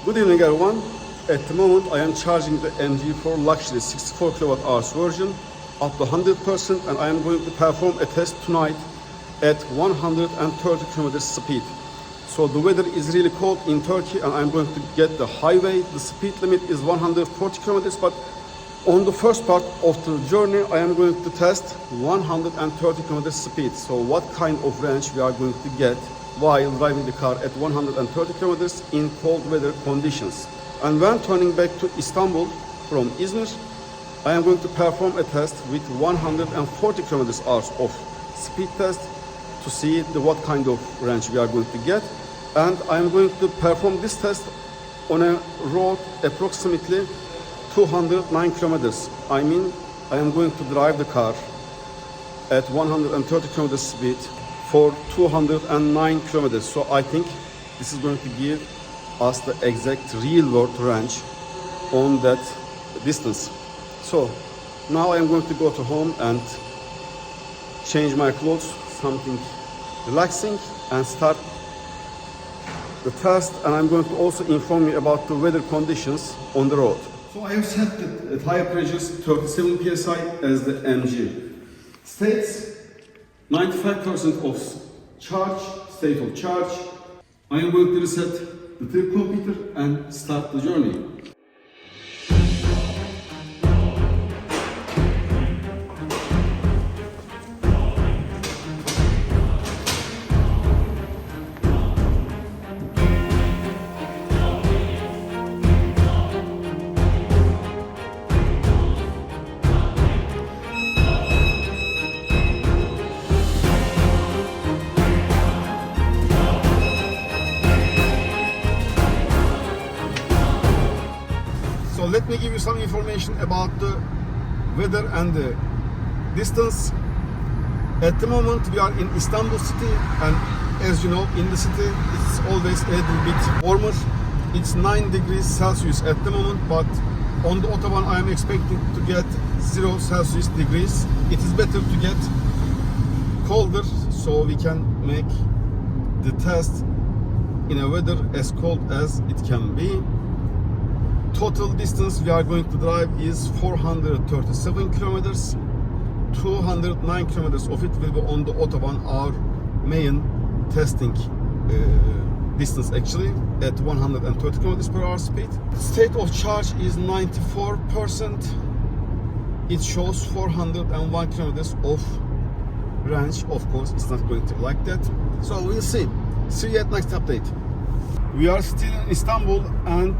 Good evening everyone. At the moment I am charging the MG4 Luxury 64 kWh version up to 100%, and I am going to perform a test tonight at 130 km speed. So the weather is really cold in Turkey and I'm going to get the highway. The speed limit is 140 km, but on the first part of the journey I am going to test 130 km speed. So what kind of range we are going to get while driving the car at 130 km in cold weather conditions. And when turning back to Istanbul from Izmir, I am going to perform a test with 140 km/h of speed test to see what kind of range we are going to get. And I am going to perform this test on a road approximately 209 kilometers. I mean, I am going to drive the car at 130 km speed for 209 kilometers. So I think this is going to give us the exact real world range on that distance. So now I am going to go to home and change my clothes, something relaxing, and start the test. And I'm going to also inform you about the weather conditions on the road. So I have set the tire pressures 37 psi as the MG. States 95% of charge, state of charge. I am going to reset the trip computer and start the journey. So let me give you some information about the weather and the distance. At the moment we are in Istanbul city, and as you know, in the city it's always a little bit warmer. It's 9 degrees Celsius at the moment, but on the Autobahn I am expecting to get 0 Celsius degrees. It is better to get colder so we can make the test in a weather as cold as it can be. Total distance we are going to drive is 437 kilometers. 209 kilometers of it will be on the Autobahn, our main testing distance actually, at 130 kilometers per hour speed. State of charge is 94%. It shows 401 kilometers of range. Of course, it's not going to be like that. So we'll see. See you at next update. We are still in Istanbul and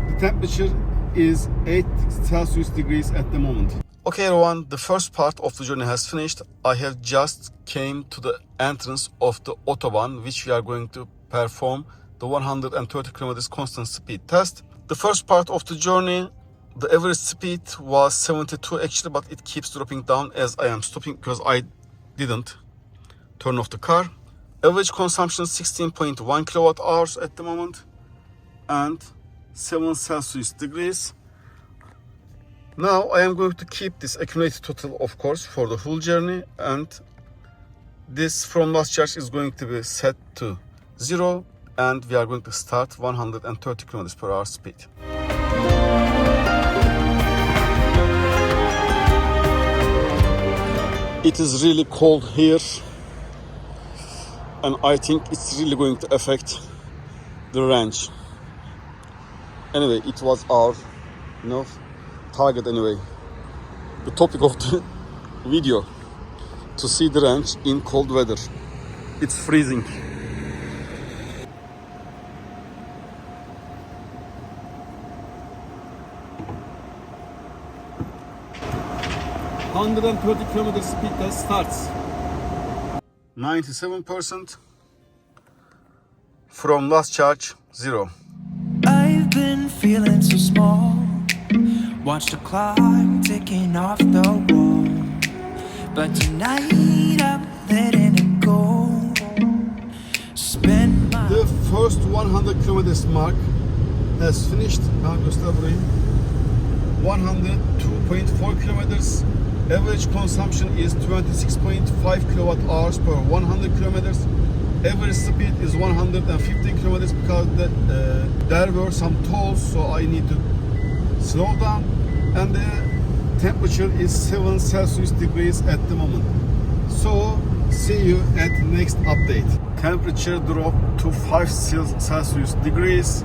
the temperature is 8 Celsius degrees at the moment. Okay everyone, the first part of the journey has finished. I have just came to the entrance of the Autobahn, which we are going to perform the 130 kilometers constant speed test. The first part of the journey, the average speed was 72 actually, but it keeps dropping down as I am stopping because I didn't turn off the car. Average consumption 16.1 kilowatt hours at the moment and 7 Celsius degrees. Now I am going to keep this accumulated total, of course, for the whole journey, and this from last charge is going to be set to 0, and we are going to start 130 km per hour speed. It is really cold here, and I think it's really going to affect the range. Anyway, it was our, target anyway. The topic of the video, to see the range in cold weather. It's freezing. ...130 km speed test starts. 97%. From last charge, 0. I've been feeling so small. Watch the clock ticking off the wall. But tonight I'm letting it go. Spend my... The first 100 kilometers mark has finished. 102.4 kilometers. Average consumption is 26.5 kilowatt hours per 100 kilometers. average speed is 115 kilometers because there were some tolls, so I need to slow down, and the temperature is 7 Celsius degrees at the moment. So see you at next update. Temperature dropped to 5 Celsius degrees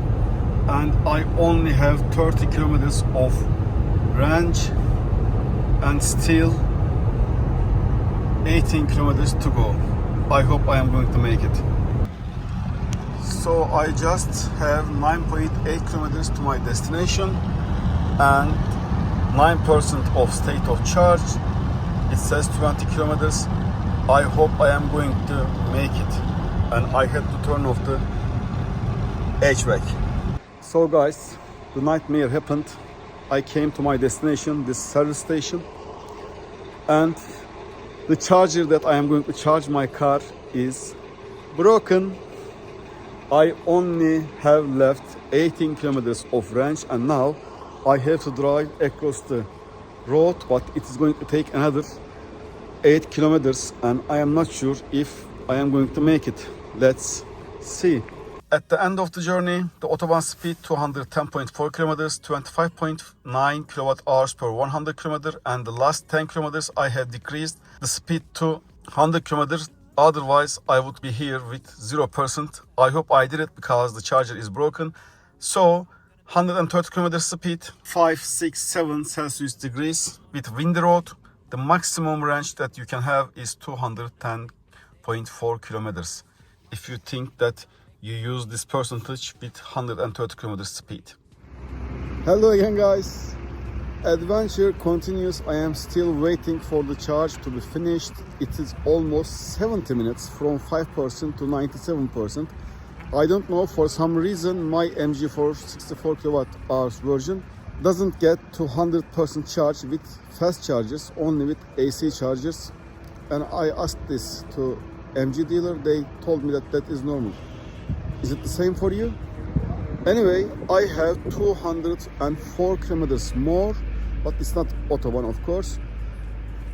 and I only have 30 kilometers of range and still 18 kilometers to go. I hope I am going to make it. So I just have 9.8 kilometers to my destination and 9% of state of charge. It says 20 kilometers. I hope I am going to make it, and I had to turn off the HVAC. So guys, the nightmare happened. I came to my destination, this service station, and the charger that I am going to charge my car is broken. I only have left 18 kilometers of range, and now I have to drive across the road, but it is going to take another 8 kilometers and I am not sure if I am going to make it. Let's see. At the end of the journey, the autobahn speed 210.4 kilometers, 25.9 kilowatt hours per 100 kilometers, and the last 10 kilometers I had decreased the speed to 100 kilometers. Otherwise, I would be here with 0%. I hope I did it because the charger is broken. So 130 kilometers speed, 5, 6, 7 Celsius degrees with windy road. The maximum range that you can have is 210.4 kilometers. If you think that you use this percentage with 130 kilometers speed. Hello again guys. Adventure continues. I am still waiting for the charge to be finished. It is almost 70 minutes from 5% to 97%. I don't know, for some reason my MG4 64 kilowatt hours version doesn't get to 100% charge with fast chargers, only with AC chargers. And I asked this to MG dealer, they told me that that is normal. Is it the same for you? Anyway, I have 204 kilometers more, but it's not autobahn of course.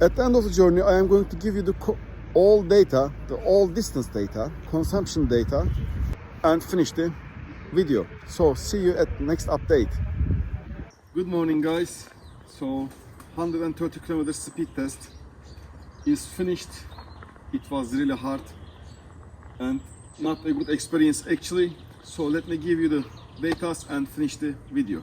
At the end of the journey, I am going to give you the all data, the all distance data, consumption data, and finish the video. So see you at next update. Good morning guys. So 130 kilometers speed test is finished. It was really hard and not a good experience actually. So let me give you the data and finish the video.